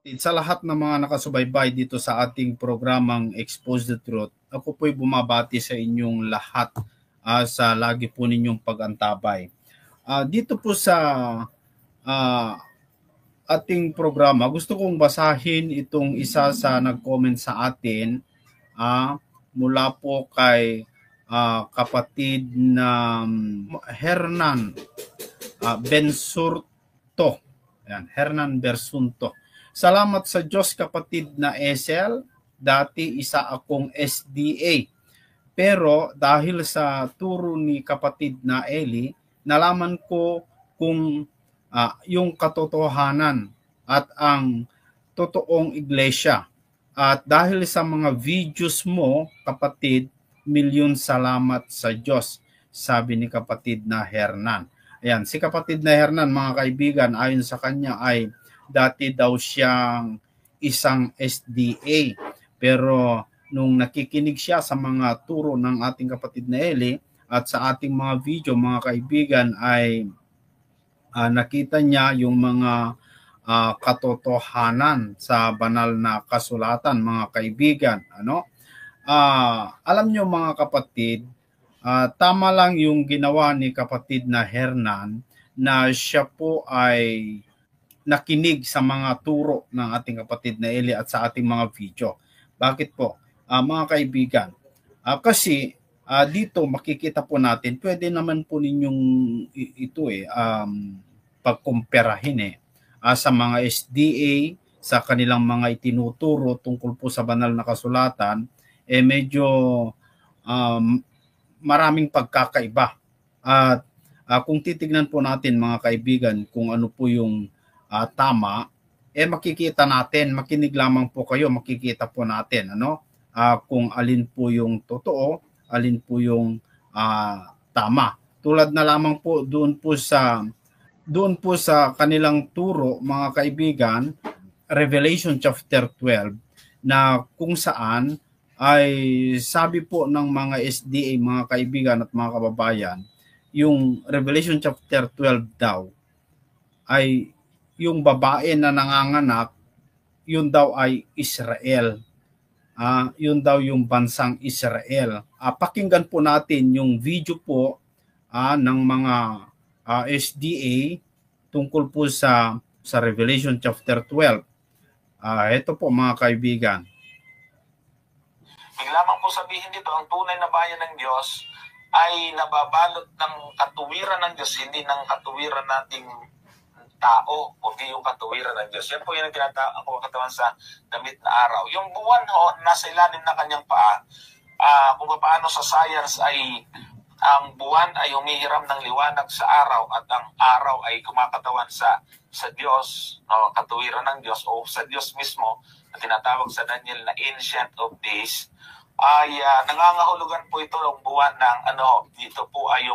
kapatid, sa lahat ng mga nakasubaybay dito sa ating programang Expose the Truth, ako po'y bumabati sa inyong lahat sa lagi po ninyong pag-antabay. Dito po sa ating programa, gusto kong basahin itong isa sa nag-comment sa atin mula po kay kapatid na Hernan Bensurto. Ayan, Hernan Bersunto. Salamat sa Diyos kapatid na Esel, dati isa akong SDA. Pero dahil sa turo ni kapatid na Eli, nalaman ko kung yung katotohanan at ang totoong iglesia. At dahil sa mga videos mo, kapatid, milyon salamat sa Diyos, sabi ni kapatid na Hernan. Ayan, si kapatid na Hernan, mga kaibigan, ayon sa kanya ay dati daw siyang isang SDA. Pero nung nakikinig siya sa mga turo ng ating kapatid na Eli at sa ating mga video, mga kaibigan, ay nakita niya yung mga katotohanan sa banal na kasulatan, mga kaibigan. Alam niyo mga kapatid, tama lang yung ginawa ni kapatid na Hernan na siya po ay nakinig sa mga turo ng ating kapatid na Eli at sa ating mga video. Bakit po? Mga kaibigan, kasi dito makikita po natin, pwede naman po ninyong ito pagkumpirahin sa mga SDA, sa kanilang mga itinuturo tungkol po sa banal na kasulatan, medyo maraming pagkakaiba. At kung titignan po natin mga kaibigan kung ano po yung tama, makikita natin, makinig lamang po kayo, makikita po natin kung alin po yung totoo, alin po yung tama. Tulad na lamang po doon po sa kanilang turo, mga kaibigan, Revelation chapter 12, na kung saan ay sabi po ng mga SDA, mga kaibigan at mga kababayan, yung Revelation chapter 12 daw ay yung babae na nanganganak, yun daw ay Israel. Yun daw yung bansang Israel. Pakinggan po natin yung video po ng mga SDA tungkol po sa Revelation chapter 12. Ito po mga kaibigan. Lamang po sabihin dito, ang tunay na bayan ng Diyos ay nababalot ng katuwiran ng Diyos, hindi ng katuwiran nating tao, kundi yung katuwiran ng Diyos. Yan po yung katawan sa damit na araw. Yung buwan nasa ilalim ng kanyang paa, kung paano sa science ay ang buwan ay humihiram ng liwanag sa araw at ang araw ay kumakatawan sa Diyos, katuwiran ng Diyos o sa Diyos mismo na tinatawag sa Daniel na Ancient of Days, ay nangangahulugan po ito ng buwan ng dito po ay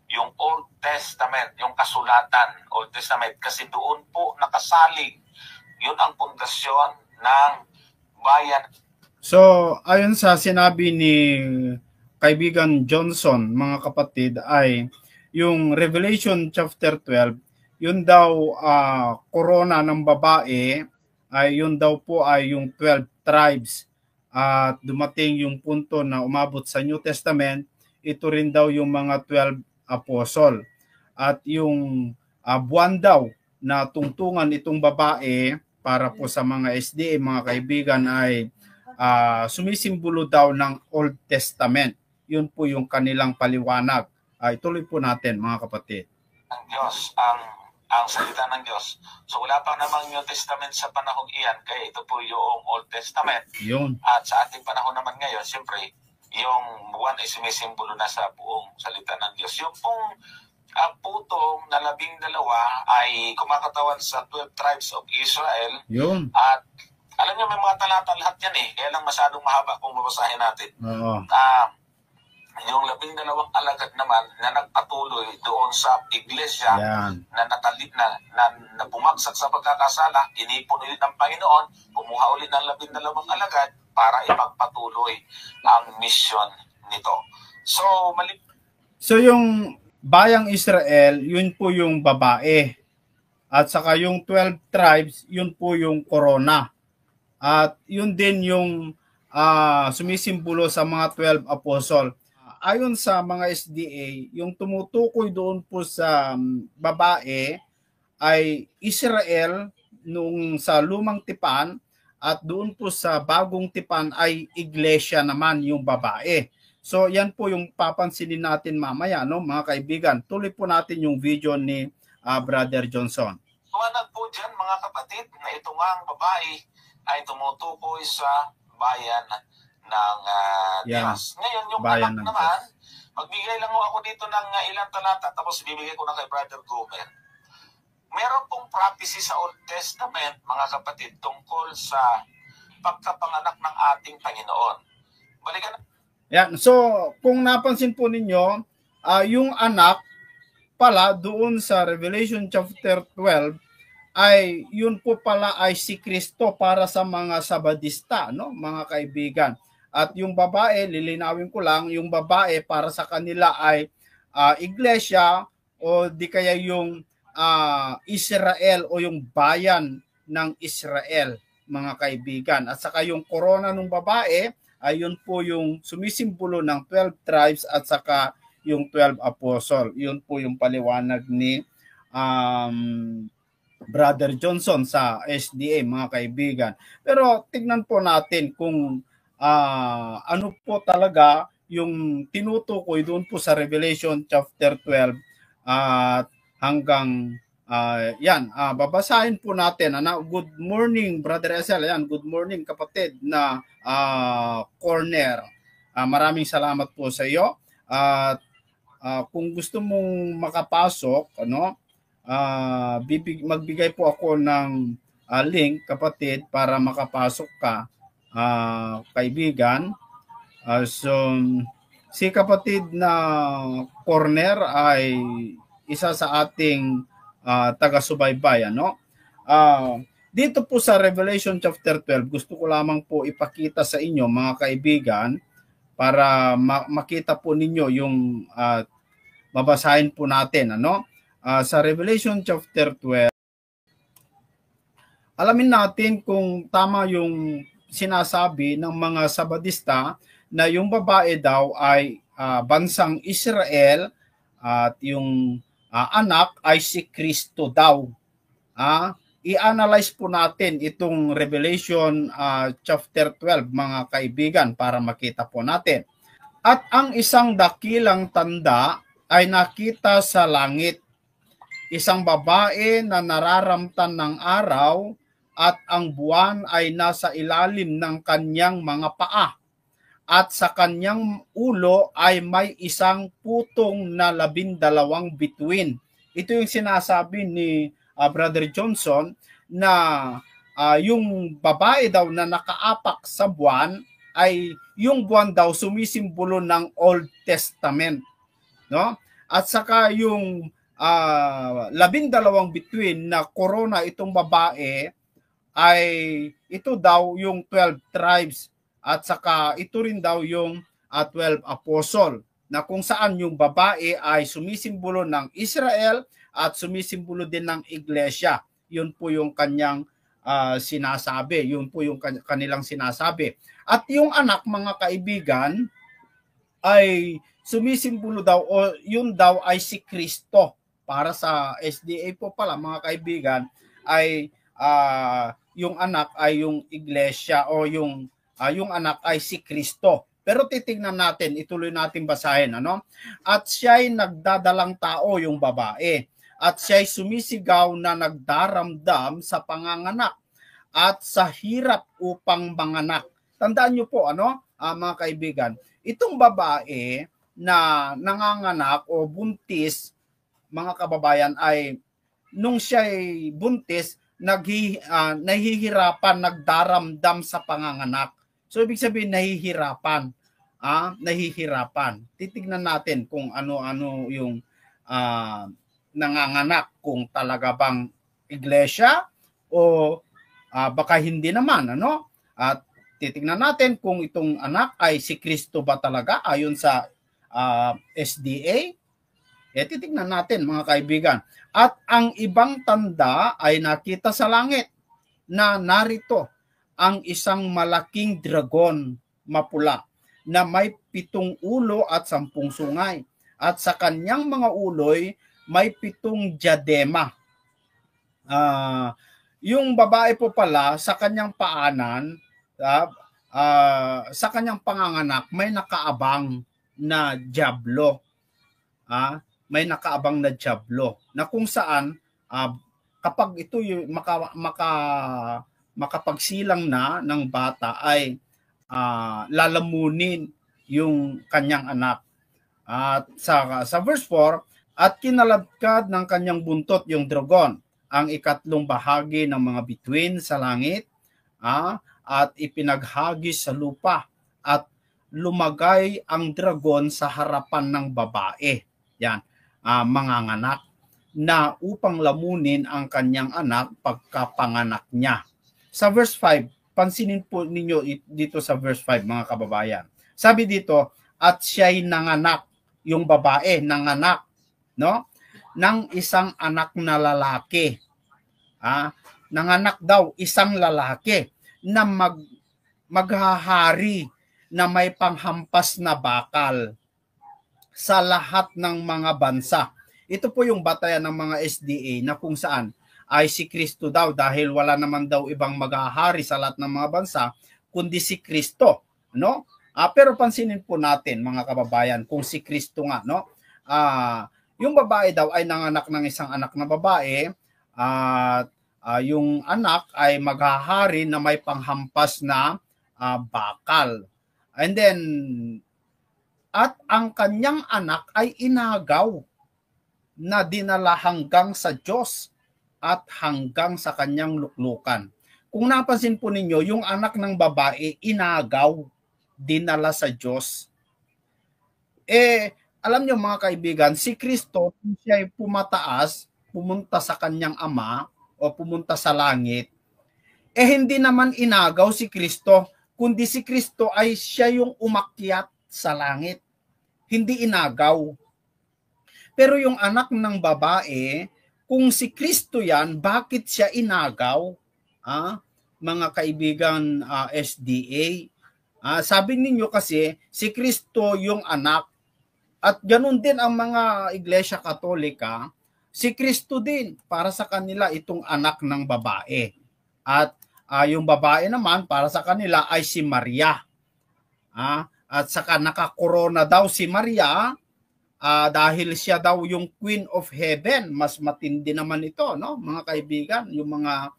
yung Old Testament, yung kasulatan, Old Testament, kasi doon po nakasalig. Yun ang pundasyon ng bayan. So, ayon sa sinabi ni kaibigan Johnson, mga kapatid, ay yung Revelation chapter 12, yun daw korona ng babae, ay yun daw po ay yung 12 tribes. At dumating yung punto na umabot sa New Testament, ito rin daw yung mga 12 apostol. At yung buwan daw na tungtungan itong babae para po sa mga SDA, mga kaibigan, ay sumisimbolo daw ng Old Testament. Yun po yung kanilang paliwanag. Ituloy po natin mga kapatid. Ang Diyos, ang salita ng Diyos. So wala pa namang New Testament sa panahong iyan, kaya ito po yung Old Testament. Yun. At sa ating panahon naman ngayon, siyempre, yung buwan ay sumisimbolo na sa buong salita ng Diyos. Yung pong putong na 12 ay kumakatawan sa 12 tribes of Israel. Yun. At alam niyo, may mga talata lahat yan kaya lang masyadong mahaba kung babasahin natin. Yung 12 alagad naman na nagpatuloy doon sa iglesia na natalit na bumagsak sa pagkakasala, inipon ulit ng Panginoon, kumuha ulit ng 12 alagad para ipagpatuloy ang mission nito. So yung bayang Israel, yun po yung babae. At saka yung 12 tribes, yun po yung corona. At yun din yung sumisimbolo sa mga 12 apostle. Ayon sa mga SDA, yung tumutukoy doon po sa babae ay Israel nung sa lumang tipan, at doon po sa bagong tipan ay iglesia naman yung babae. So yan po yung papansinin natin mamaya, no, mga kaibigan. Tuloy po natin yung video ni Brother Johnson. Tuwanag po dyan mga kapatid na ito nga ang babae ay tumutukoy sa bayan ng Diyos. Ngayon yung anak naman, magbigay lang ako dito ng ilang talata tapos bibigay ko na kay Brother Gomer. Meron pong prophecy sa Old Testament, mga kapatid, tungkol sa pagkapanganak ng ating Panginoon. Balikan na. Yan. So, kung napansin po ninyo, yung anak pala doon sa Revelation chapter 12 ay yun po pala ay si Kristo para sa mga Sabadista, no, mga kaibigan. At yung babae, lilinawin ko lang, yung babae para sa kanila ay iglesia o di kaya yung Israel o yung bayan ng Israel, mga kaibigan. At saka yung corona ng babae ay yun po yung sumisimbolo ng 12 tribes at saka yung 12 apostle. Yun po yung paliwanag ni Brother Johnson sa SDA, mga kaibigan. Pero tignan po natin kung ano po talaga yung tinutukoy doon po sa Revelation chapter 12 at hanggang yan, babasahin po natin. Good morning, Brother Esel. Yan, good morning, kapatid na Corner. Maraming salamat po sa iyo. At kung gusto mong makapasok, magbigay po ako ng link, kapatid, para makapasok ka, kaibigan. So, si kapatid na Corner ay isa sa ating taga-subaybay, dito po sa Revelation chapter 12, gusto ko lamang po ipakita sa inyo, mga kaibigan, para makita po ninyo yung babasahin po natin, sa Revelation chapter 12. Alamin natin kung tama yung sinasabi ng mga Sabadista na yung babae daw ay bansang Israel at yung anak ay si Kristo daw. I-analyze po natin itong Revelation chapter 12, mga kaibigan, para makita po natin. At ang isang dakilang tanda ay nakita sa langit, isang babae na nararamtan ng araw at ang buwan ay nasa ilalim ng kanyang mga paa. At sa kanyang ulo ay may isang putong na 12 bituin. Ito yung sinasabi ni Brother Johnson na yung babae daw na nakaapak sa buwan ay yung buwan daw sumisimbolo ng Old Testament, no? At saka yung 12 bituin na corona itong babae ay ito daw yung 12 tribes. At saka ito rin daw yung 12 apostle, na kung saan yung babae ay sumisimbolo ng Israel at sumisimbolo din ng iglesia. Yun po yung kanyang sinasabi. Yun po yung kanilang sinasabi. At yung anak, mga kaibigan, ay sumisimbolo daw o yun daw ay si Kristo. Para sa SDA po pala, mga kaibigan, ay yung anak ay yung iglesia o yung anak ay si Kristo. Pero titingnan natin, ituloy natin basahin, At siya'y nagdadalang tao, yung babae, at siya'y sumisigaw na nagdaramdam sa panganganak at sa hirap upang manganak. Tandaan niyo po, mga kaibigan, itong babae na nanganganak o buntis, mga kababayan, ay nung siya'y buntis, nahihirapan, nagdaramdam sa panganganak. So, ibig sabihin, nahihirapan. Titignan natin kung ano-ano yung nanganganak, kung talaga bang iglesia o baka hindi naman, At titignan natin kung itong anak ay si Kristo ba talaga ayon sa SDA. Titignan natin mga kaibigan. At ang ibang tanda ay nakita sa langit na narito ang isang malaking dragon mapula na may 7 ulo at 10 sungay. At sa kanyang mga uloy may 7 diadema. Yung babae po pala sa kanyang paanan, sa kanyang panganganak may nakaabang na dyablo. May nakaabang na dyablo na kung saan kapag ito yung makapagsilang na ng bata ay lalamunin yung kanyang anak. At sa verse 4, at kinalagkad ng kanyang buntot yung dragon, ang ikatlong bahagi ng mga bituin sa langit, at ipinaghagis sa lupa, at lumagay ang dragon sa harapan ng babae. Yan, manganganak, na upang lamunin ang kanyang anak pagkapanganak niya. Sa verse 5, pansinin po ninyo dito sa verse 5 mga kababayan. Sabi dito, at siya'y nanganak, yung babae nanganak, no? Ng isang anak na lalaki. Nanganak daw isang lalaki na maghahari na may panghampas na bakal sa lahat ng mga bansa. Ito po yung batayan ng mga SDA na kung saan ay si Kristo daw dahil wala naman daw ibang maghahari sa lahat ng mga bansa kundi si Kristo, no? Pero pansinin po natin mga kababayan kung si Kristo nga, no? Yung babae daw ay nanganak ng isang anak na babae at yung anak ay maghahari na may panghampas na bakal. And then at ang kanyang anak ay inagaw na dinala hanggang sa Diyos at hanggang sa kanyang luklukan. Kung napansin po ninyo, yung anak ng babae inagaw, dinala sa Diyos. Alam nyo mga kaibigan, si Kristo, siya ay pumataas, pumunta sa kanyang ama o pumunta sa langit, hindi naman inagaw si Kristo, kundi si Kristo ay siya yung umakyat sa langit. Hindi inagaw. Pero yung anak ng babae, kung si Kristo yan, bakit siya inagaw? Mga kaibigan SDA, sabi ninyo kasi si Kristo yung anak at ganun din ang mga Iglesia Katolika, si Kristo din para sa kanila itong anak ng babae. At yung babae naman para sa kanila ay si Maria. At saka nakakorona daw si Maria dahil siya daw yung Queen of Heaven. Mas matindi naman ito, no, mga kaibigan, yung mga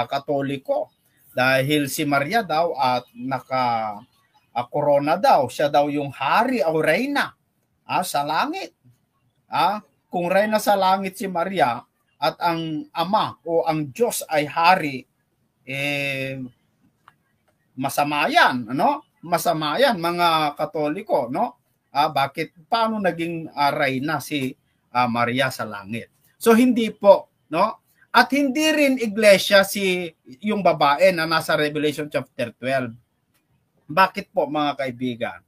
Katoliko. Dahil si Maria daw at naka-corona daw, siya daw yung hari o reyna sa langit. Kung reyna sa langit si Maria at ang ama o ang Diyos ay hari, masama yan, ano? Masama yan mga Katoliko, no? Paano naging reyna si Maria sa langit? So hindi po, no? At hindi rin iglesia yung babae na nasa Revelation chapter 12. Bakit po mga kaibigan?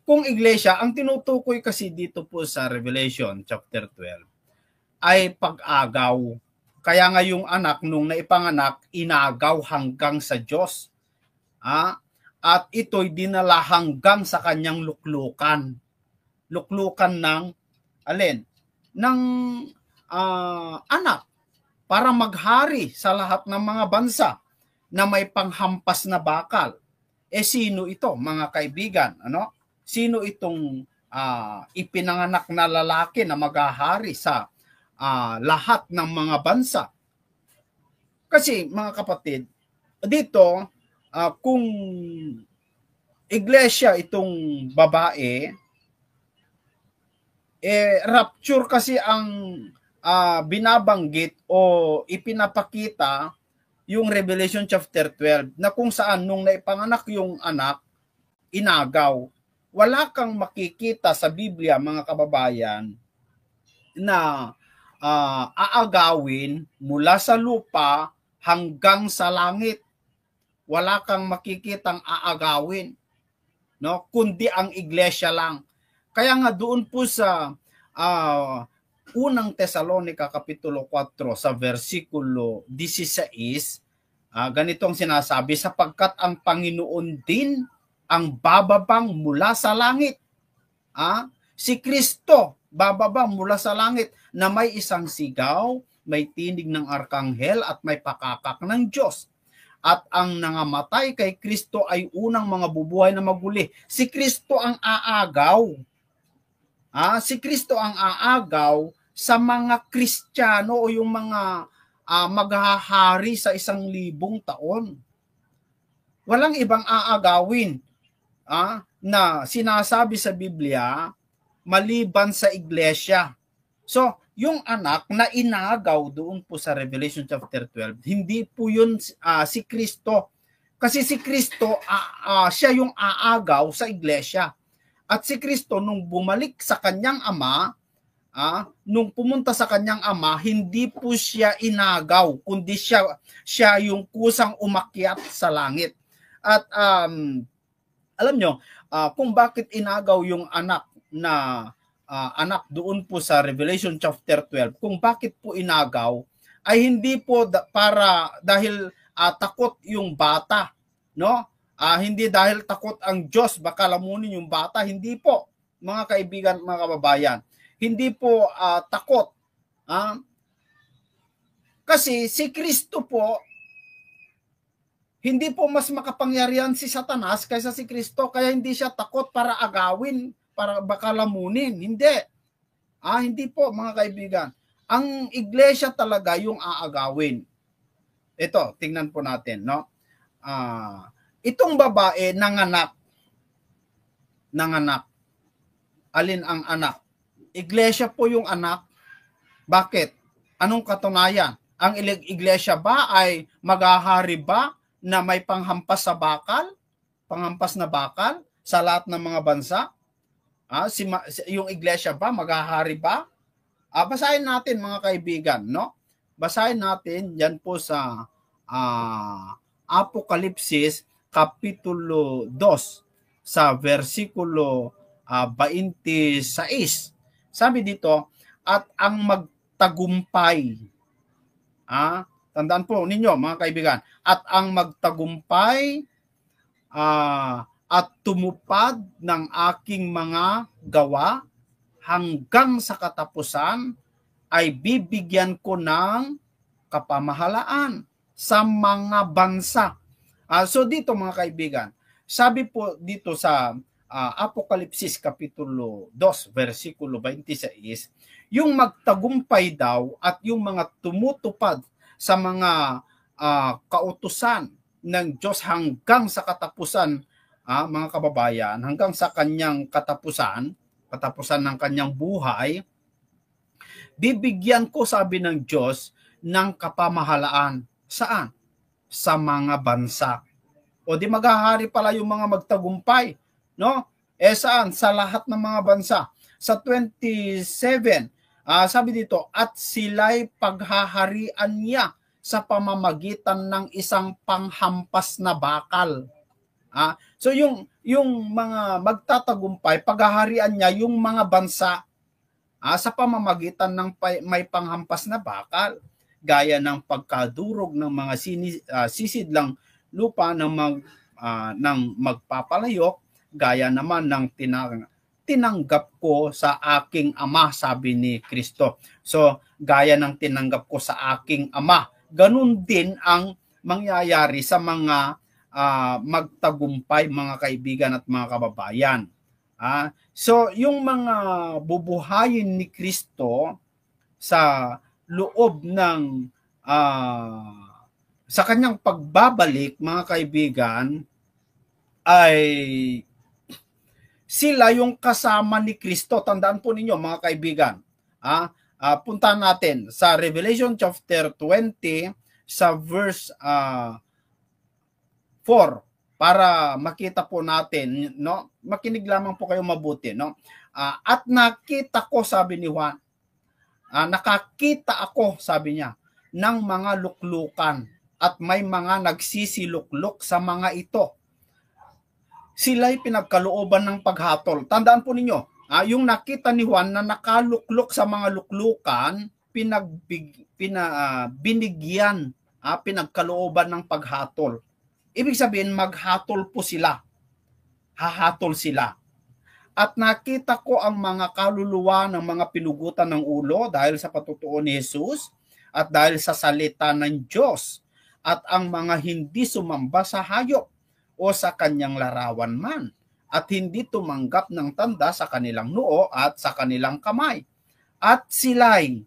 Kung iglesia, ang tinutukoy kasi dito po sa Revelation chapter 12 ay pag-agaw. Kaya nga yung anak nung naipanganak, inagaw hanggang sa Diyos. At ito'y dinala hanggang sa kanyang luklukan. Luklukan ng alin? Ng anak. Para maghari sa lahat ng mga bansa na may panghampas na bakal. Sino ito, mga kaibigan? Ano? Sino itong ipinanganak na lalaki na maghahari sa lahat ng mga bansa? Kasi, mga kapatid, dito, kung iglesia itong babae, rapture kasi ang binabanggit o ipinapakita yung Revelation chapter 12 na kung saan nung naipanganak yung anak, inagaw. Wala kang makikita sa Biblia, mga kababayan, na aagawin mula sa lupa hanggang sa langit. Wala kang makikitang aagawin, no? Kundi ang iglesia lang. Kaya nga doon po sa Unang Tesalonica Kapitulo 4 sa versikulo 16, ganitong sinasabi, sapagkat ang Panginoon din ang bababang mula sa langit. Si Kristo bababang mula sa langit na may isang sigaw, may tinig ng arkanghel at may pakakak ng Diyos. At ang nangamatay kay Kristo ay unang mga bubuhay na maguli. Si Kristo ang aagaw. Si Kristo ang aagaw sa mga Kristiyano o yung mga maghahari sa 1,000 taon. Walang ibang aagawin na sinasabi sa Biblia maliban sa iglesia. So, yung anak na inagaw doon po sa Revelation chapter 12, hindi po yun si Kristo. Kasi si Kristo, siya yung aagaw sa iglesia. At si Kristo, nung bumalik sa kanyang ama, nung pumunta sa kanyang ama, hindi po siya inagaw, kundi siya yung kusang umakyat sa langit. At alam nyo, kung bakit inagaw yung anak na anak doon po sa Revelation chapter 12, kung bakit po inagaw, ay hindi po dahil takot yung bata, no? Hindi dahil takot ang Diyos, baka lamunin yung bata, hindi po, mga kaibigan, mga kababayan. Hindi po takot. Kasi si Kristo po, hindi po mas makapangyarihan si Satanas kaysa si Kristo, kaya hindi siya takot para agawin, para baka lamunin. Hindi. Hindi po, mga kaibigan. Ang iglesia talaga yung aagawin. Ito, tingnan po natin, no? Itong babae nanganak. Alin ang anak? Iglesia po yung anak. Bakit? Anong katunayan? Ang iglesia ba ay maghahari ba na may panghampas sa bakal? Panghampas na bakal sa lahat ng mga bansa? Yung iglesia ba maghahari ba? Basahin natin, mga kaibigan, no? Basahin natin yan po sa Apokalipsis Kapitulo 2 sa versikulo 26. Sabi dito, at ang magtagumpay. Tandaan po ninyo, mga kaibigan, at ang magtagumpay at tumupad ng aking mga gawa hanggang sa katapusan ay bibigyan ko ng kapamahalaan sa mga bansa. So dito, mga kaibigan, sabi po dito sa Apokalipsis Kapitulo 2, versikulo 26, yung magtagumpay daw at yung mga tumutupad sa mga kautusan ng Diyos hanggang sa katapusan, mga kababayan, hanggang sa kanyang katapusan ng kanyang buhay, bibigyan ko, sabi ng Diyos, ng kapamahalaan. Saan? Sa mga bansa. O di maghahari pala yung mga magtagumpay, no? Saan? Sa lahat ng mga bansa. Sa 27, sabi dito, at sila'y paghaharian niya sa pamamagitan ng isang panghampas na bakal. So yung mga magtatagumpay, paghaharian niya yung mga bansa sa pamamagitan ng may panghampas na bakal, gaya ng pagkadurog ng mga sisidlang lupa ng magpapalayok, gaya naman ng tinanggap ko sa aking ama, sabi ni Kristo. So, gaya ng tinanggap ko sa aking ama, ganun din ang mangyayari sa mga magtagumpay, mga kaibigan at mga kababayan. So, yung mga bubuhayin ni Kristo sa loob ng sa kanyang pagbabalik, mga kaibigan, ay sila yung kasama ni Kristo. Tandaan po ninyo, mga kaibigan. Punta natin sa Revelation chapter 20 sa verse 4 para makita po natin, no? Makinig lamang po kayo mabuti, no? At nakita ko, sabi ni Juan, nakakita ako, sabi niya, ng mga luklukan at may mga nagsisiluklok sa mga ito. Sila'y pinagkalooban ng paghatol. Tandaan po ninyo, Yung nakita ni Juan na nakaluklok sa mga luklukan, binigyan, pinagkalooban ng paghatol. Ibig sabihin, maghatol po sila. Hahatol sila. At nakita ko ang mga kaluluwa ng mga pinugutan ng ulo dahil sa patutuo ni Jesus at dahil sa salita ng Diyos at ang mga hindi sumamba sa hayop o sa kanyang larawan man at hindi tumanggap ng tanda sa kanilang noo at sa kanilang kamay. At sila'y,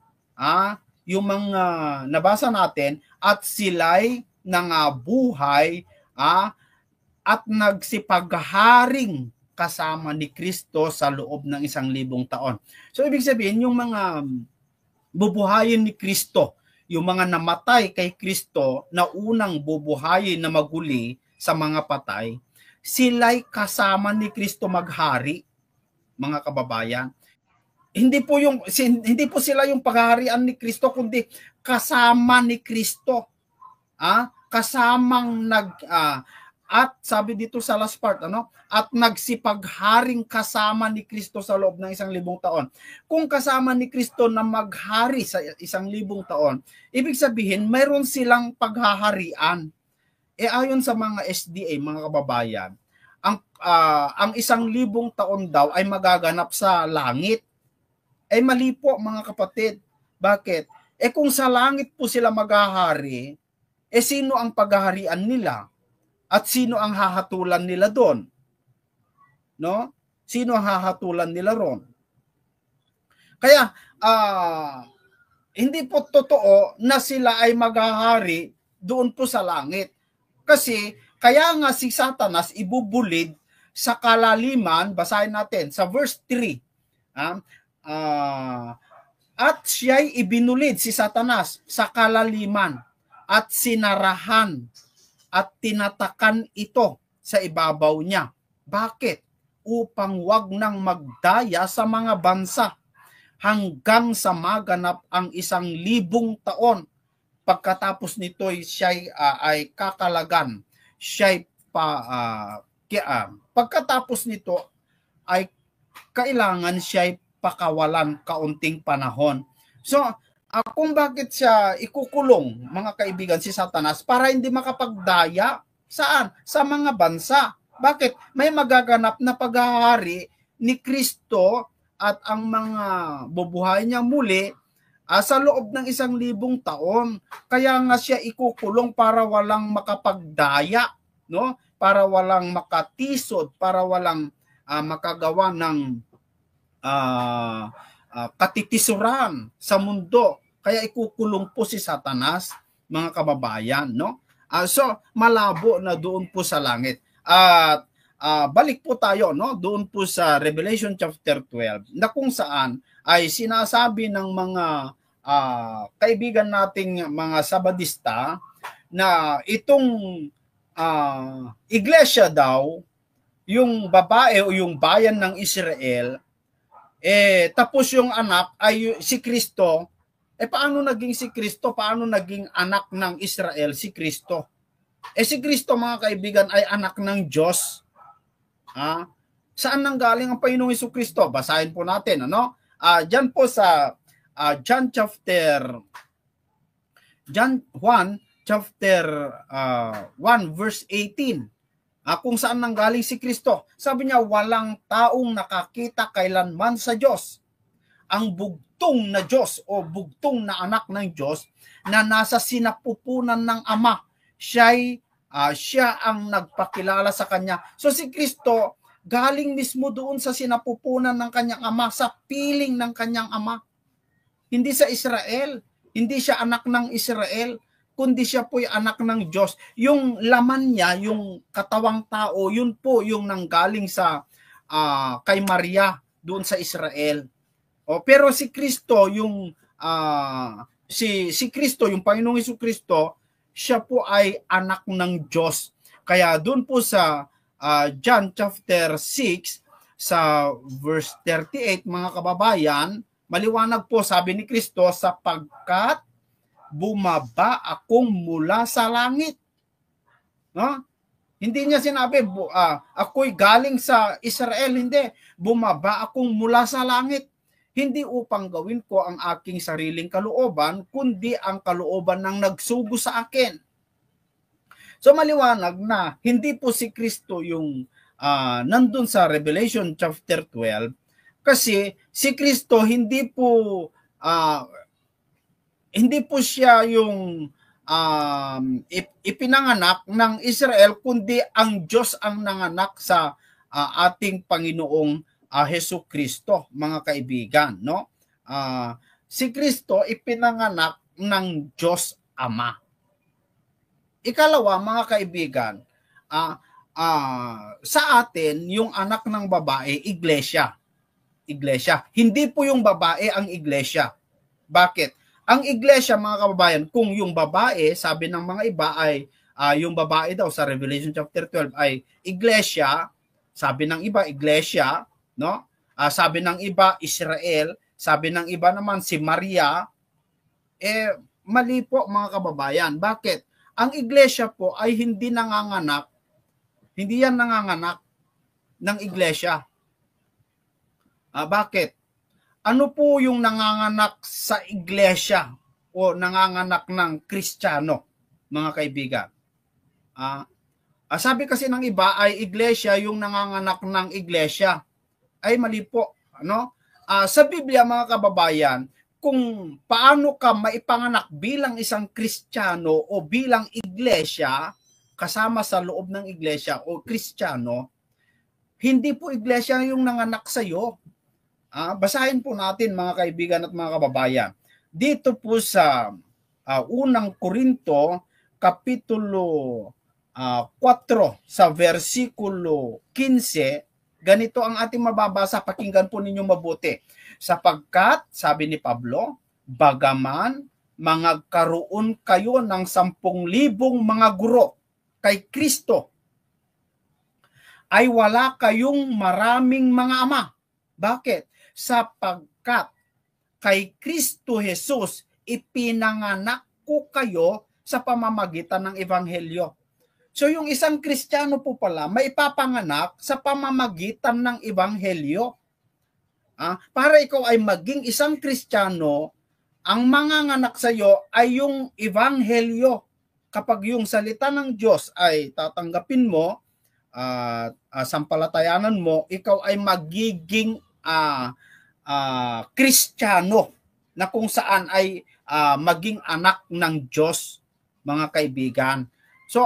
yung mga nabasa natin, at sila'y nangabuhay at nagsipagharing kasama ni Kristo sa loob ng 1,000 taon. So ibig sabihin, yung mga bubuhayin ni Kristo, yung mga namatay kay Kristo na unang bubuhayin na maguli sa mga patay, sila'y kasama ni Kristo maghari, mga kababayan. Hindi po sila yung paghaharian ni Kristo, kundi kasama ni Kristo. Kasamang at sabi dito sa last part, at nagsipagharing kasama ni Kristo sa loob ng 1,000 taon. Kung kasama ni Kristo na maghari sa 1,000 taon, ibig sabihin mayroon silang paghaharian. Ayon sa mga SDA, mga kababayan, ang 1,000 taon daw ay magaganap sa langit. Mali po, mga kapatid. Bakit? Kung sa langit po sila maghahari, sino ang paghaharian nila? At sino ang hahatulan nila doon? No? Sino ang hahatulan nila ron? Kaya, hindi po totoo na sila ay maghahari doon po sa langit. Kasi, kaya nga si Satanas ibubulid sa kalaliman, basahin natin, sa verse 3. At siya'y ibinulid, si Satanas, sa kalaliman at sinarahan at tinatakan ito sa ibabaw niya. Bakit? Upang wag nang magdaya sa mga bansa hanggang sa maganap ang 1,000 taon. Pagkatapos nito siya'y ay kakalagan. Pagkatapos nito ay kailangan siya'y pakawalan kaunting panahon. So, kung bakit siya ikukulong, mga kaibigan, si Satanas, para hindi makapagdaya. Saan? Sa mga bansa. Bakit? May magaganap na paghahari ni Kristo at ang mga bubuhay niya muli sa loob ng 1,000 taon. Kaya nga siya ikukulong para walang makapagdaya, no? Para walang makatisod, para walang makagawa ng katitisuran sa mundo. Kaya ikukulong po si Satanas, mga kababayan, no? So malabo na doon po sa langit. At balik po tayo, no, doon po sa Revelation chapter 12, na kung saan ay sinasabi ng mga kaibigan nating mga Sabadista na itong iglesia daw, yung babae o yung bayan ng Israel, tapos yung anak ay si Kristo. Paano naging si Kristo? Paano naging anak ng Israel si Kristo? Si Kristo, mga kaibigan, ay anak ng Diyos. Saan nanggaling ang Panginoong Jesucristo? Basahin po natin, ano? Diyan po sa John 1 chapter 1 verse 18. Kung saan nanggaling si Kristo. Sabi niya, walang taong nakakita kailanman sa Diyos. Ang bugtong na Diyos o bugtong na anak ng Diyos na nasa sinapupunan ng Ama, siya ang nagpakilala sa kanya. So si Kristo galing mismo doon sa sinapupunan ng kanyang Ama, sa piling ng kanyang Ama. Hindi sa Israel, hindi siya anak ng Israel, kundi siya po'y anak ng Diyos. Yung laman niya, yung katawang tao, yun po yung nanggaling sa kay Maria doon sa Israel. Pero si Kristo, yung si Kristo, yung Panginoong Jesucristo, siya po ay anak ng Diyos. Kaya doon po sa John chapter 6 sa verse 38, mga kababayan, maliwanag po, sabi ni Kristo, sapagkat bumaba akong mula sa langit. No? Hindi niya sinabi, ako'y galing sa Israel. Hindi. Bumaba akong mula sa langit. Hindi upang gawin ko ang aking sariling kalooban, kundi ang kalooban ng nagsugo sa akin. So maliwanag na hindi po si Kristo yung nandun sa Revelation chapter 12, kasi si Kristo hindi po siya yung ipinanganak ng Israel, kundi ang Diyos ang nanganak sa ating Panginoong Hesus Kristo, mga kaibigan, no? Si Kristo ipinanganak ng Diyos Ama. Ikalawa, mga kaibigan, sa atin, yung anak ng babae, iglesia. Iglesia. Hindi po yung babae ang iglesia. Bakit? Ang iglesia, mga kababayan, kung yung babae, sabi ng mga iba ay, yung babae daw sa Revelation chapter 12 ay iglesia, sabi ng iba, iglesia, no? Sabi ng iba, Israel, sabi ng iba naman si Maria, mali po, mga kababayan. Bakit? Ang iglesia po ay hindi nanganganak, hindi yan nanganganak ng iglesia. Bakit? Ano po yung nanganganak sa iglesia o nanganganak ng Kristiyano, mga kaibigan? Sabi kasi ng iba ay iglesia yung nanganganak ng iglesia. Ay mali po. Ano? Sa Biblia, mga kababayan, kung paano ka maipanganak bilang isang Kristiyano o bilang iglesia, kasama sa loob ng iglesia o Kristiyano, hindi po iglesia yung nanganak sa iyo. Basahin po natin, mga kaibigan at mga kababayan. Dito po sa unang Korinto, kapitulo 4, sa versikulo 15, ganito ang ating mababasa, pakinggan po ninyo mabuti. Sapagkat, sabi ni Pablo, bagaman mangagkaroon kayo ng 10,000 mga guro kay Kristo, ay wala kayong maraming mga ama. Bakit? Sapagkat kay Kristo Jesus ipinanganak ko kayo sa pamamagitan ng Ebanghelyo. So yung isang Kristiyano po pala may ipapanganak sa pamamagitan ng Ebanghelyo. Para ikaw ay maging isang Kristiyano, ang manganganak sa iyo ay yung Ebanghelyo. Kapag yung salita ng Diyos ay tatanggapin mo, sampalatayanan mo, ikaw ay magiging Kristiyano na kung saan ay maging anak ng Diyos, mga kaibigan. So,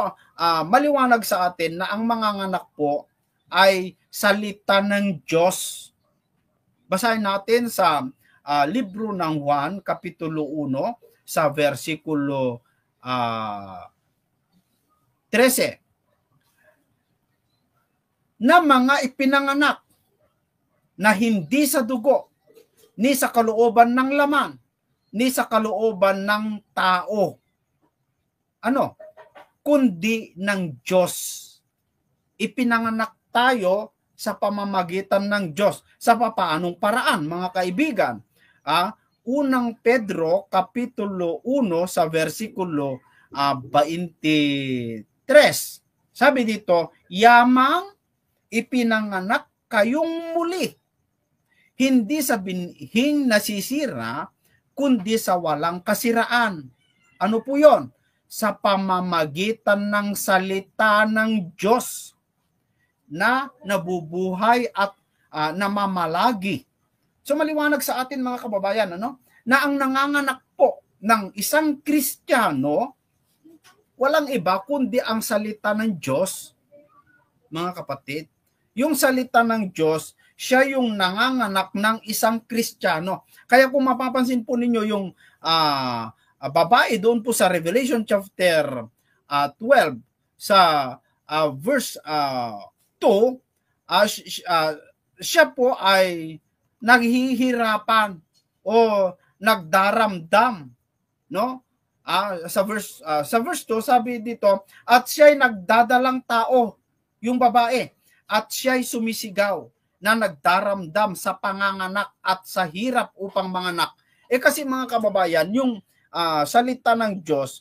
maliwanag sa atin na ang manganganak po ay salita ng Diyos. Basahin natin sa libro ng Juan, kapitulo 1, sa versikulo 13. Na mga ipinanganak na hindi sa dugo, ni sa kalooban ng laman, ni sa kalooban ng tao. Ano? Kundi ng Diyos. Ipinanganak tayo sa pamamagitan ng Diyos. Sa paanong paraan, mga kaibigan? Unang Pedro, kapitulo 1, sa versikulo 23. Sabi dito, yamang ipinanganak kayong muli, hindi sa binhing nasisira, kundi sa walang kasiraan. Ano po yon? Sa pamamagitan ng salita ng Diyos na nabubuhay at namamalagi. So maliwanag sa atin, mga kababayan, na ang nanganganak po ng isang Kristiyano, walang iba kundi ang salita ng Diyos, mga kapatid. Yung salita ng Diyos, siya yung nanganganak ng isang Kristiyano. Kaya kung mapapansin po ninyo yung babae doon po sa Revelation chapter 12, sa verse 2, siya po ay naghihirapan o nagdaramdam, no? Sa verse 2, sabi dito, at siya ay nagdadalang tao, yung babae, at siya'y sumisigaw na nagdaramdam sa panganganak at sa hirap upang manganak. Kasi mga kababayan, yung salita ng Diyos,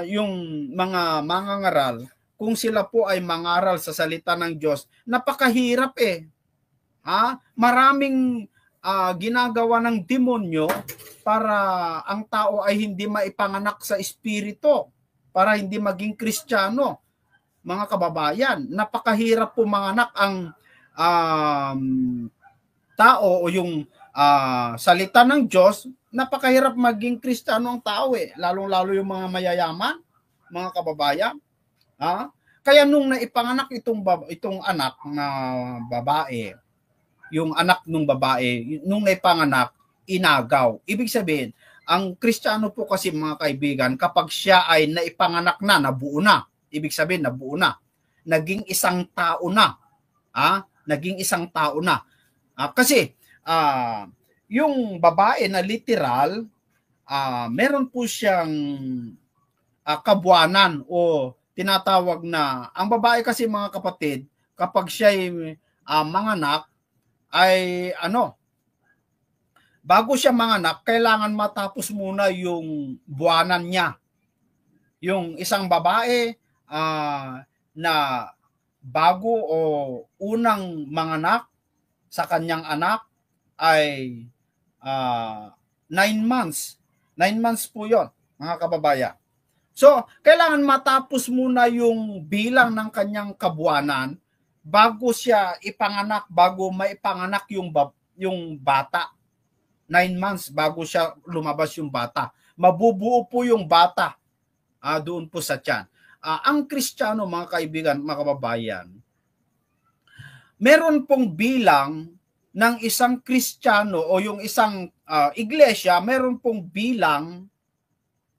yung mga mangangaral kung sila po ay mangaral sa salita ng Diyos, napakahirap eh. Maraming ginagawa ng demonyo para ang tao ay hindi maipanganak sa espiritu, para hindi maging Kristiyano. Mga kababayan, napakahirap po manganak ang tao o yung salita ng Diyos, napakahirap maging Kristiyano ang tao eh, lalong-lalo yung mga mayayaman, mga kababayan. Kaya nung naipanganak itong anak na babae, yung anak ng babae, nung naipanganak, inagaw. Ibig sabihin, ang Kristiyano po kasi mga kaibigan, kapag siya ay naipanganak na, nabuo na. Ibig sabihin, nabuo na. Naging isang tao na. Naging isang tao na. Kasi, yung babae na literal, meron po siyang kabuanan o tinatawag na, ang babae kasi mga kapatid, kapag siya ay manganak, ay bago siya manganak, kailangan matapos muna yung buwanan niya. Yung isang babae na bago o unang manganak sa kanyang anak ay 9 months. 9 months po yon, mga kababayan. So, kailangan matapos muna yung bilang ng kanyang kabuanan bago siya ipanganak, bago maipanganak yung bata. 9 months bago siya lumabas yung bata. Mabubuo po yung bata doon po sa tiyan. Ang Kristiyano, mga kaibigan, mga kababayan, meron pong bilang ng isang Kristiyano o yung isang iglesia, meron pong bilang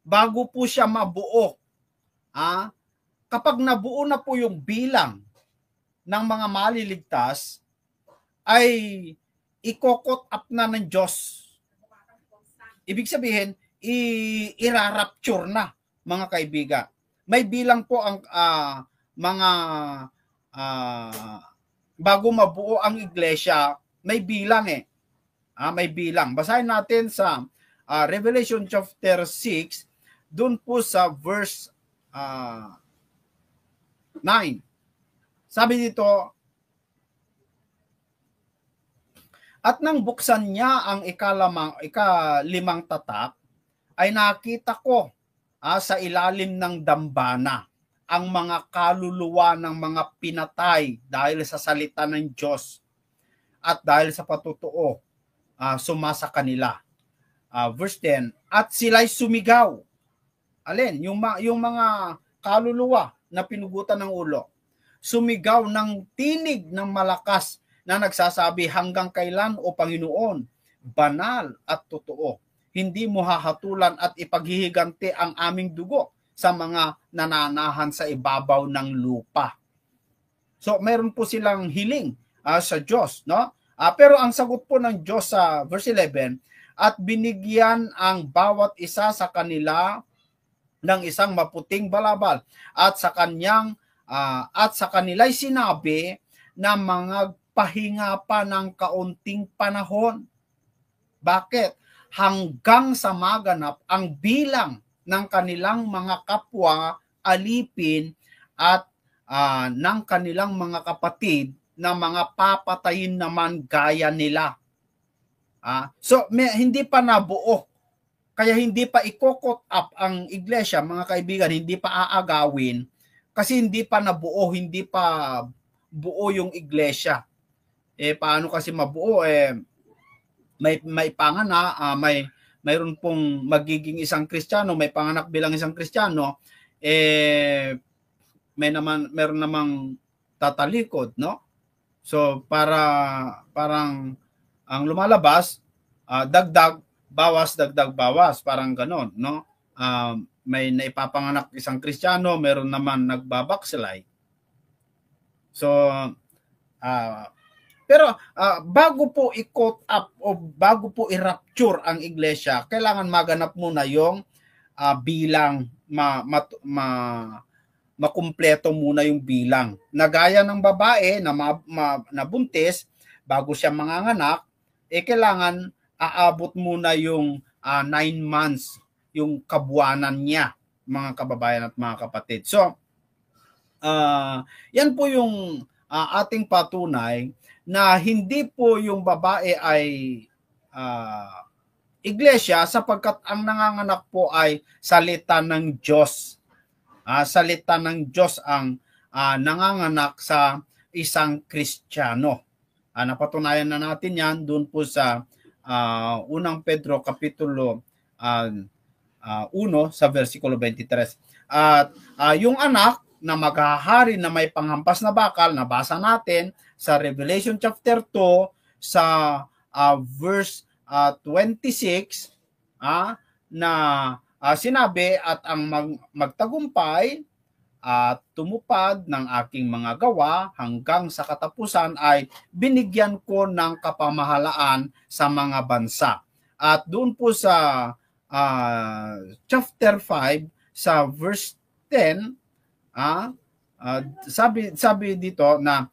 bago po siya mabuo. Kapag nabuo na po yung bilang ng mga maliligtas, ay ikokot up na ng Diyos. Ibig sabihin, irarapture na, mga kaibigan. May bilang po ang mga bago mabuo ang iglesia, may bilang eh. May bilang. Basahin natin sa Revelation chapter 6, doon po sa verse 9. Sabi dito, at nang buksan niya ang ikalimang tatak, ay nakita ko sa ilalim ng dambana ang mga kaluluwa ng mga pinatay dahil sa salita ng Diyos at dahil sa patutuo sumasa kanila. Verse 10, at sila'y sumigaw. Alin? Yung mga kaluluwa na pinugutan ng ulo. Sumigaw ng tinig ng malakas na nagsasabi, hanggang kailan o Panginoon, banal at totoo. Hindi mo hahatulan at ipaghihiganti ang aming dugo sa mga nananahan sa ibabaw ng lupa. So, meron po silang hiling sa Diyos, no? Pero ang sagot po ng Diyos sa verse 11, at binigyan ang bawat isa sa kanila ng isang maputing balabal at sa kanila'y sinabi na mga pahinga pa ng kaunting panahon. Bakit? Hanggang sa maganap ang bilang ng kanilang mga kapwa alipin at ng kanilang mga kapatid na mga papatayin naman gaya nila. So hindi pa nabuo. Kaya hindi pa ikokot up ang iglesia, mga kaibigan, hindi pa aagawin kasi hindi pa nabuo, hindi pa buo yung iglesia. Paano kasi mabuo? May panganak, mayroon pong magiging isang Kristiyano, may panganak bilang isang Kristiyano, meron namang tatalikod, no? So parang ang lumalabas, dagdag bawas, parang ganon, no? May naipapanganak isang Kristiyano, meron naman nagbabackslide. So pero bago po i-caught up o bago po i-rapture ang iglesia, kailangan maganap muna yung bilang, makumpleto muna yung bilang. Nagaya ng babae na nabuntis, bago siya manganganak, kailangan aabot muna yung 9 months, yung kabuanan niya, mga kababayan at mga kapatid. So, Yan po yung ating patunay na hindi po yung babae ay iglesia, sapagkat ang nanganganak po ay salita ng Diyos. Salita ng Diyos ang nanganganak sa isang Kristiyano. Napatunayan na natin yan doon po sa unang Pedro kapitulo 1 sa versikulo 23. At yung anak na maghahari na may panghampas na bakal, nabasa natin sa Revelation chapter 2 sa verse 26, na sinabi, at ang magtagumpay at tumupad ng aking mga gawa hanggang sa katapusan ay binigyan ko ng kapamahalaan sa mga bansa. At doon po sa chapter 5 sa verse 10, sabi dito na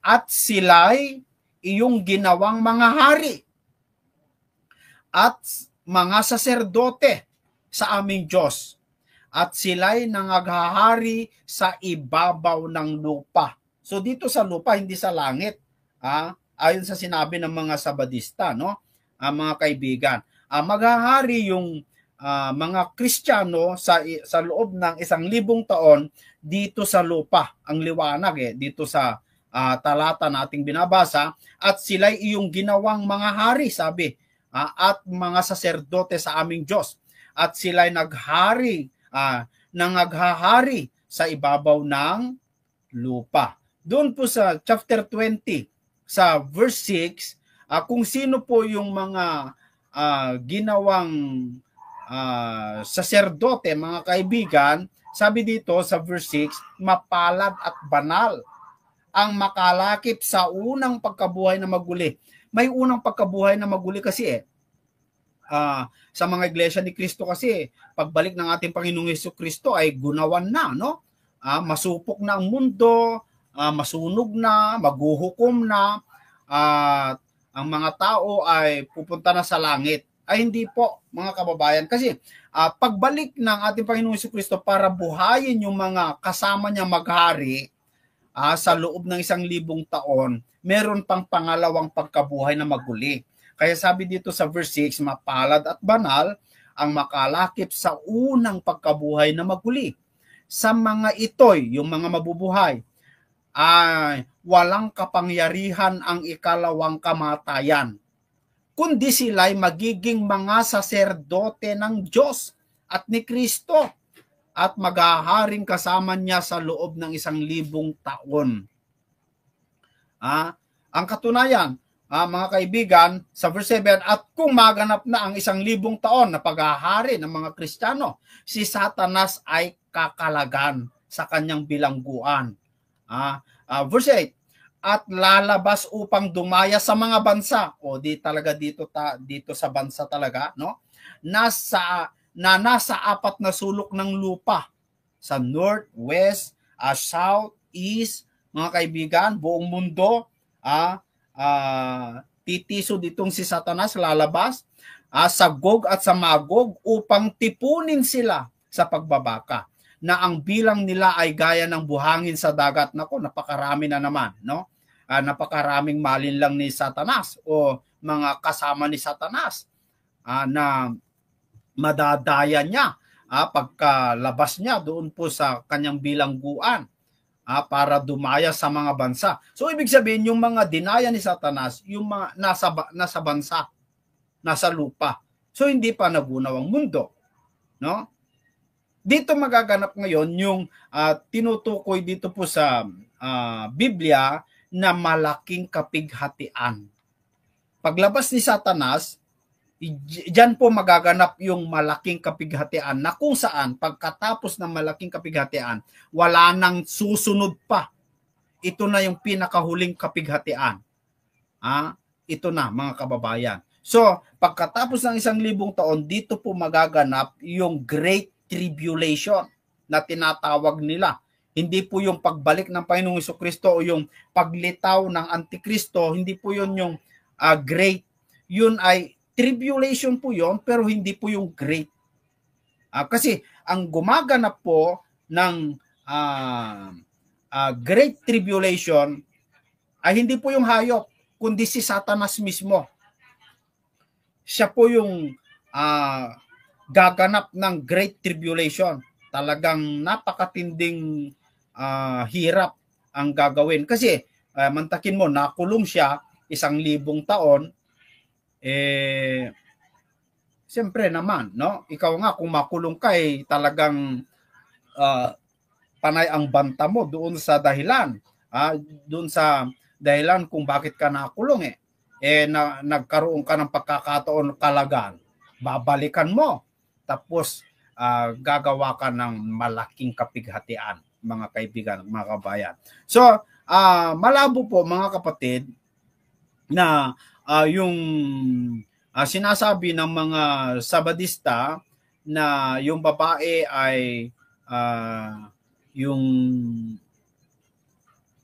at sila'y iyong ginawang mga hari at mga saserdote sa aming Diyos, at sila'y nangaghahari sa ibabaw ng lupa. So dito sa lupa, hindi sa langit. Ayon sa sinabi ng mga Sabadista, no? Mga kaibigan, maghahari yung mga Kristiyano sa loob ng 1,000 taon dito sa lupa. Ang liwanag dito sa talata na ating binabasa, at sila'y iyong ginawang mga hari, sabi, at mga saserdote sa aming Diyos, at sila'y nangaghahari sa ibabaw ng lupa. Doon po sa chapter 20 sa verse 6, kung sino po yung mga ginawang saserdote, mga kaibigan, sabi dito sa verse 6, mapalad at banal ang makalakip sa unang pagkabuhay na maguli. May unang pagkabuhay na maguli kasi sa mga iglesia ni Kristo kasi, pagbalik ng ating Panginoong Jesucristo ay gunawan na, no? Masupok na ang mundo, masunog na, maghuhukom na, ang mga tao ay pupunta na sa langit. Ay hindi po, mga kababayan, kasi pagbalik ng ating Panginoong Jesucristo para buhayin yung mga kasama niya maghari sa loob ng 1,000 taon, meron pang pangalawang pagkabuhay na maguli. Kaya sabi dito sa verse 6, mapalad at banal ang makalakip sa unang pagkabuhay na maguli. Sa mga ito'y, yung mga mabubuhay, ay walang kapangyarihan ang ikalawang kamatayan, kundi sila'y magiging mga saserdote ng Diyos at ni Kristo, at maghaharing kasama niya sa loob ng 1,000 taon. Ang katunayan, mga kaibigan, sa verse 7, at kung maganap na ang 1,000 taon na paghahari ng mga Kristiyano, si Satanas ay kakalagan sa kanyang bilangguan. Verse 8, at lalabas upang dumaya sa mga bansa, o di talaga dito sa bansa talaga, no? Nasa 4 na sulok ng lupa, sa north, west, south, east, mga kaibigan, buong mundo, titisod itong si Satanas, lalabas sa Gog at sa Magog upang tipunin sila sa pagbabaka, na ang bilang nila ay gaya ng buhangin sa dagat. Nako, napakarami na naman, no? Napakaraming malinlang ni Satanas o mga kasama ni Satanas na madadaya niya pagkalabas niya doon po sa kanyang bilangguan para dumaya sa mga bansa. So ibig sabihin, yung mga dinaya ni Satanas, yung mga nasa bansa, nasa lupa. So hindi pa nagunaw ang mundo, no? Dito magaganap ngayon yung tinutukoy dito po sa Biblia na malaking kapighatian. Paglabas ni Satanas, diyan po magaganap yung malaking kapighatian, na kung saan pagkatapos ng malaking kapighatian, wala nang susunod pa. Ito na yung pinakahuling kapighatian. Ito na, mga kababayan. So, pagkatapos ng 1,000 taon, dito po magaganap yung Great Tribulation na tinatawag nila. Hindi po yung pagbalik ng Panginoong Jesucristo o yung paglitaw ng Antikristo, hindi po yun yung great. Yun ay tribulation po yun, pero hindi po yung great. Kasi ang gumaganap po ng Great Tribulation ay hindi po yung hayop, kundi si Satanas mismo. Siya po yung gaganap ng Great Tribulation. Talagang napakatinding hirap ang gagawin. Kasi mantakin mo, nakulong siya 1,000 taon, siyempre naman, no? Ikaw nga, kung makulong ka, talagang panay ang banta mo doon sa dahilan. Doon sa dahilan kung bakit ka nakulong nagkaroon ka ng pagkakataon kalagaan. Babalikan mo. Tapos gagawa ka ng malaking kapighatian, mga kaibigan, mga kabayan. So, malabo po mga kapatid na yung sinasabi ng mga Sabadista na yung babae ay yung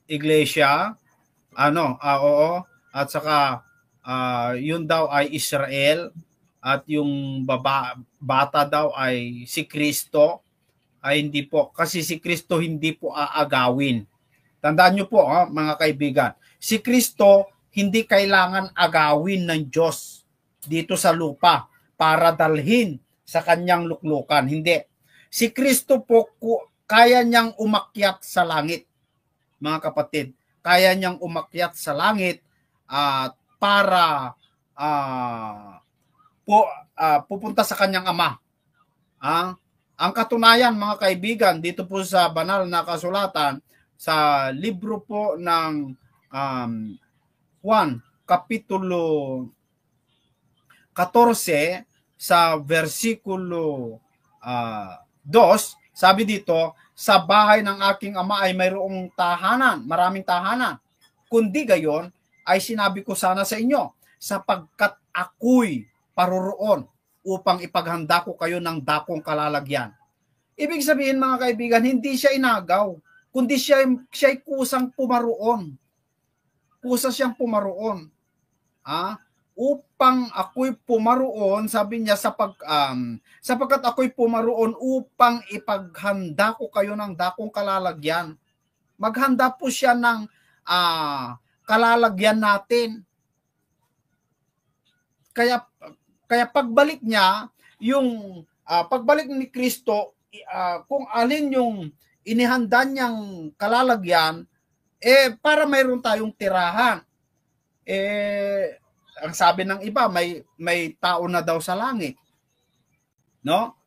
iglesia, oo, at saka yun daw ay Israel, at yung bata daw ay si Kristo, ay hindi po. Kasi si Kristo hindi po aagawin. Tandaan nyo po, mga kaibigan, si Kristo hindi kailangan agawin ng Diyos dito sa lupa para dalhin sa kanyang luklukan. Hindi. Si Kristo po kaya niyang umakyat sa langit, mga kapatid. Kaya niyang umakyat sa langit para pupunta sa kanyang Ama. Ang katunayan, mga kaibigan, dito po sa banal na kasulatan, sa libro po ng Juan, Kapitulo 14, sa versikulo 2, sabi dito, sa bahay ng aking Ama ay mayroong tahanan, maraming tahanan. Kundi gayon, ay sinabi ko sana sa inyo, sapagkat ako'y paroroon upang ipaghanda ko kayo ng dakong kalalagyan. Ibig sabihin, mga kaibigan, hindi siya inagaw, kundi siya'y kusang pumaroon. Kusa siyang pumaroon. Upang ako'y pumaroon, sabi niya, sapagkat ako'y pumaroon upang ipaghanda ko kayo ng dakong kalalagyan. Maghanda po siya ng kalalagyan natin. Kaya pagbalik niya, yung pagbalik ni Kristo, kung alin yung inihanda niyang kalalagyan, para mayroon tayong tirahan. Ang sabi ng iba, may tao na daw sa langit. No?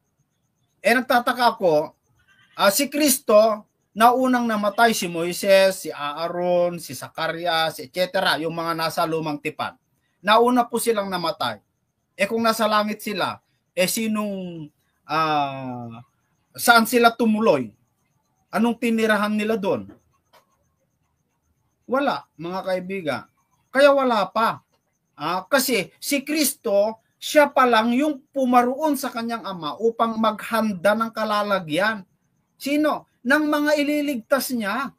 Nagtataka ako, si Kristo, na unang namatay si Moises, si Aaron, si Zacarias, etc., yung mga nasa lumang tipan. Nauna po silang namatay. Kung nasa langit sila, saan sila tumuloy? Anong tinirahan nila doon? Wala, mga kaibigan. Kaya wala pa. Kasi si Kristo, siya pa lang yung pumaroon sa kanyang Ama upang maghanda ng kalalagyan. Sino? Ng mga ililigtas niya.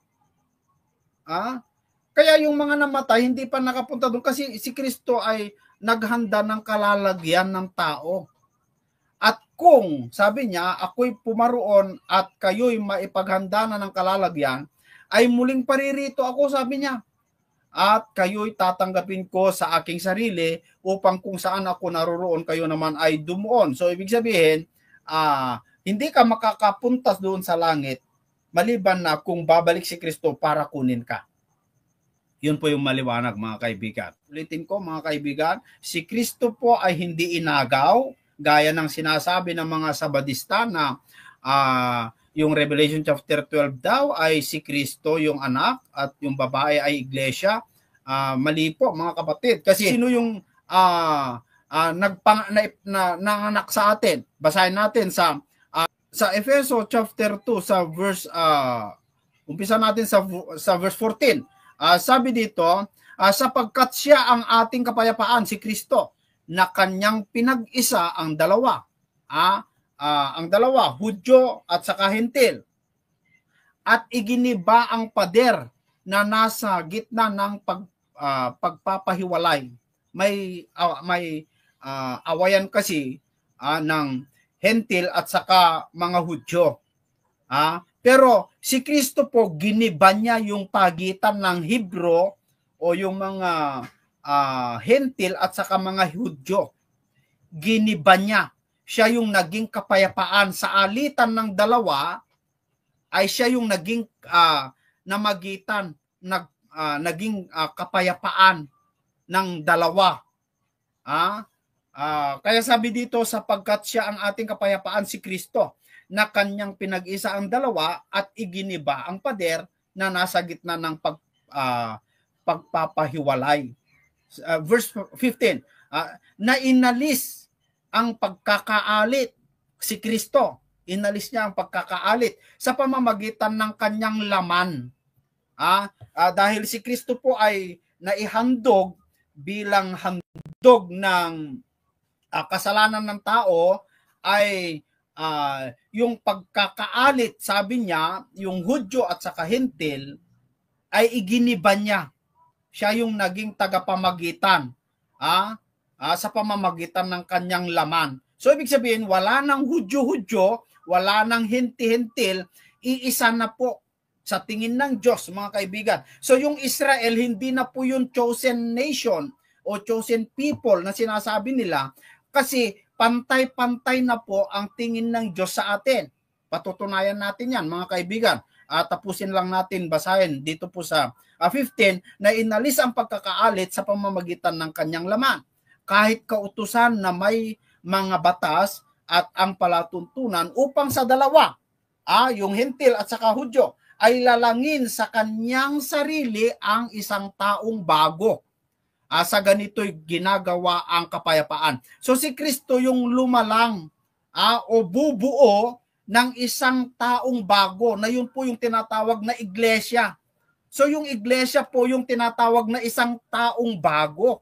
Kaya yung mga namatay, hindi pa nakapunta doon kasi si Kristo ay naghanda ng kalalagyan ng tao. At kung, sabi niya, ako'y pumaroon at kayo'y maipaghanda na ng kalalagyan, ay muling paririto ako, sabi niya. At kayo'y tatanggapin ko sa aking sarili upang kung saan ako naroroon, kayo naman ay dumuon. So, ibig sabihin, hindi ka makakapuntas doon sa langit maliban na kung babalik si Kristo para kunin ka. Yun po yung maliwanag, mga kaibigan. Ulitin ko, mga kaibigan, si Kristo po ay hindi inagaw, gaya ng sinasabi ng mga Sabadista na yung Revelation chapter 12 daw ay si Kristo yung anak at yung babae ay iglesia. Mali po, mga kapatid. Kasi sino yung nanganak sa atin? Basahin natin sa Efeso chapter 2 sa verse umpisa natin sa verse 14. Sabi dito, sapagkat siya ang ating kapayapaan, si Kristo, na kanyang pinag-isa ang dalawa. Ang dalawa, Hudyo at saka Hentil. At iginiba ang pader na nasa gitna ng pagpapahiwalay. May awayan kasi ng Hentil at saka mga Hudyo. Pero si Kristo po, giniba niya yung pagitan ng Hebro o yung mga Hentil at saka mga Hudyo. Giniba niya. Siya yung naging kapayapaan. Sa alitan ng dalawa, ay siya yung naging namagitan, naging kapayapaan ng dalawa. Kaya sabi dito, sapagkat siya ang ating kapayapaan, si Kristo, na kanyang pinag-isa ang dalawa at iginiba ang pader na nasa gitna ng pagpapahiwalay. Verse 15, na inalis ang pagkakaalit, si Kristo, inalis niya ang pagkakaalit sa pamamagitan ng kanyang laman. Dahil si Kristo po ay naihandog bilang handog ng kasalanan ng tao, ay yung pagkakaalit, sabi niya, yung Hudyo at saka Hentil, ay iginiba niya. Siya yung naging tagapamagitan sa pamamagitan ng kanyang laman. So ibig sabihin, wala nang Hudyo-Hudyo, wala nang Hentil, iisa na po sa tingin ng Diyos, mga kaibigan. So yung Israel, hindi na po yung chosen nation o chosen people na sinasabi nila, kasi pantay-pantay na po ang tingin ng Diyos sa atin. Patutunayan natin yan, mga kaibigan. Tapusin lang natin basahin dito po sa 15, na inalis ang pagkakaalit sa pamamagitan ng kanyang laman. Kahit kautusan na may mga batas at ang palatuntunan upang sa dalawa, yung Hentil at saka Hudyo, ay lalangin sa kanyang sarili ang isang taong bago. Sa ganito'y ginagawa ang kapayapaan. So si Kristo yung lumalang o bubuo ng isang taong bago, na yun po yung tinatawag na iglesia. So yung iglesia po yung tinatawag na isang taong bago,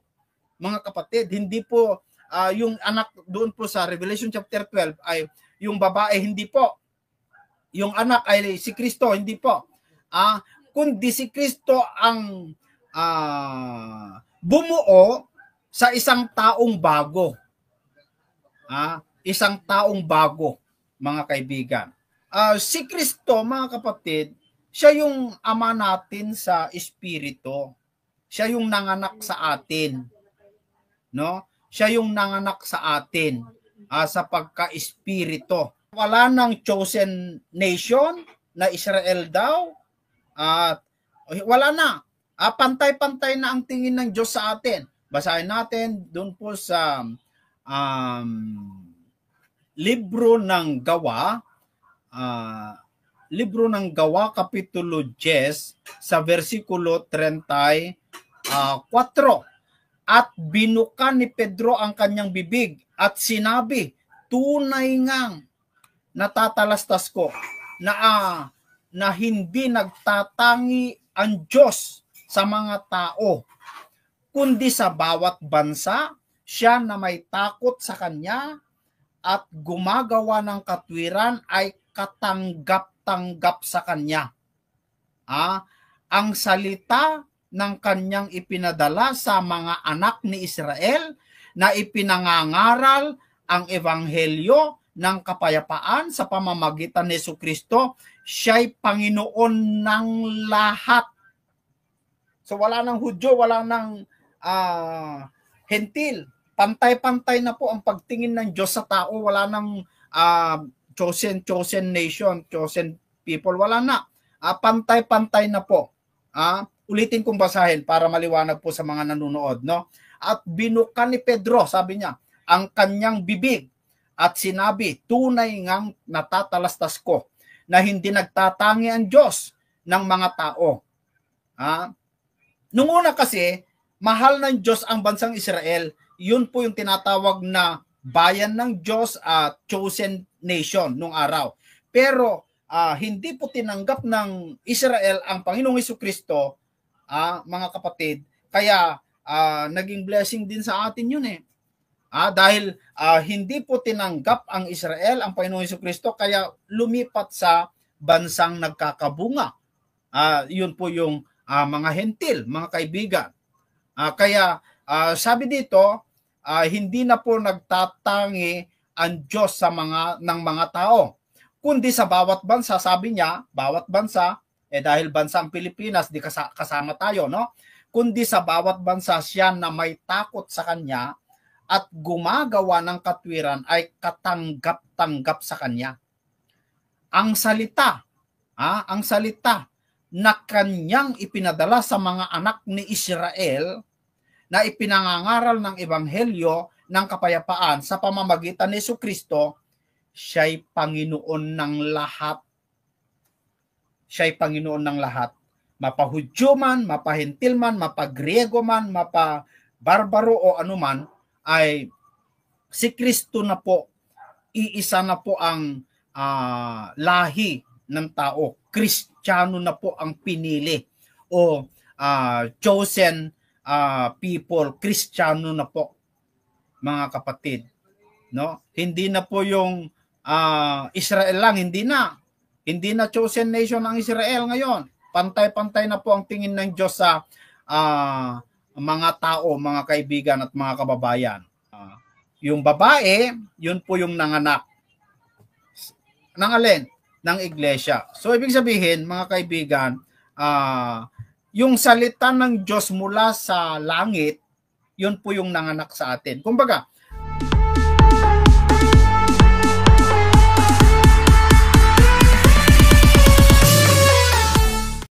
mga kapatid. Hindi po yung anak doon po sa Revelation chapter 12 ay yung babae, hindi po. Yung anak ay si Kristo, hindi po. Kundi si Kristo ang bumuo sa isang taong bago. Isang taong bago, mga kaibigan. Si Kristo, mga kapatid, siya yung ama natin sa espiritu. Siya yung nanganak sa atin. No? Siya yung nanganak sa atin sa pagka-espiritu. Wala nang chosen nation na Israel daw. Wala na. Pantay-pantay na ang tingin ng Diyos sa atin. Basahin natin doon po sa libro ng Gawa, Kapitulo 10, sa versikulo 34. At binuka ni Pedro ang kanyang bibig at sinabi, tunay ngang natatalastas ko na hindi nagtatangi ang Diyos sa mga tao, kundi sa bawat bansa siya na may takot sa kanya at gumagawa ng katwiran ay katanggap-tanggap sa kanya. Ang salita ng kanyang ipinadala sa mga anak ni Israel na ipinangangaral ang ebanghelyo ng kapayapaan sa pamamagitan ni Jesucristo, siya'y Panginoon ng lahat. So wala nang Hudyo, wala nang Hentil. Pantay-pantay na po ang pagtingin ng Diyos sa tao. Wala nang chosen nation, chosen people. Wala na. Pantay-pantay na po. Ulitin kong basahin para maliwanag po sa mga nanonood, no? At binuka ni Pedro, sabi niya, ang kanyang bibig at sinabi, tunay ngang natatalastas ko na hindi nagtatangi ang Diyos ng mga tao. Nung una kasi, mahal ng Diyos ang bansang Israel. Yun po yung tinatawag na bayan ng Diyos at chosen nation nung araw. Pero hindi po tinanggap ng Israel ang Panginoong Jesucristo, mga kapatid. Kaya naging blessing din sa atin yun eh. Dahil hindi po tinanggap ang Israel ang Panginoong Jesucristo, kaya lumipat sa bansang nagkakabunga. Yun po yung mga Hentil, mga kaibigan. Kaya sabi dito, hindi na po nagtatangi ang Diyos ng mga tao, kundi sa bawat bansa. Sabi niya, bawat bansa, dahil bansa ang Pilipinas, di kasama tayo, no? Kundi sa bawat bansa siya na may takot sa kanya at gumagawa ng katwiran ay katanggap-tanggap sa kanya. Ang salita na kanyang ipinadala sa mga anak ni Israel na ipinangangaral ng ebanghelyo ng kapayapaan sa pamamagitan ni Jesucristo, siya'y Panginoon ng lahat. Siya'y Panginoon ng lahat. Mapahudyo man, mapahentil man, mapagriego man, mapabarbaro o anuman, ay si Kristo na po, iisa na po ang lahi ng tao. Kristiyano na po ang pinili o chosen people. Kristiyano na po, mga kapatid, no? Hindi na po yung Israel lang, hindi na chosen nation ang Israel ngayon. Pantay-pantay na po ang tingin ng Diyos sa mga tao, mga kaibigan at mga kababayan. Yung babae, yun po yung nanganak ng alin? Ng iglesia. So ibig sabihin, mga kaibigan, yung salita ng Diyos mula sa langit, yun po yung nanganak sa atin. Kumbaga,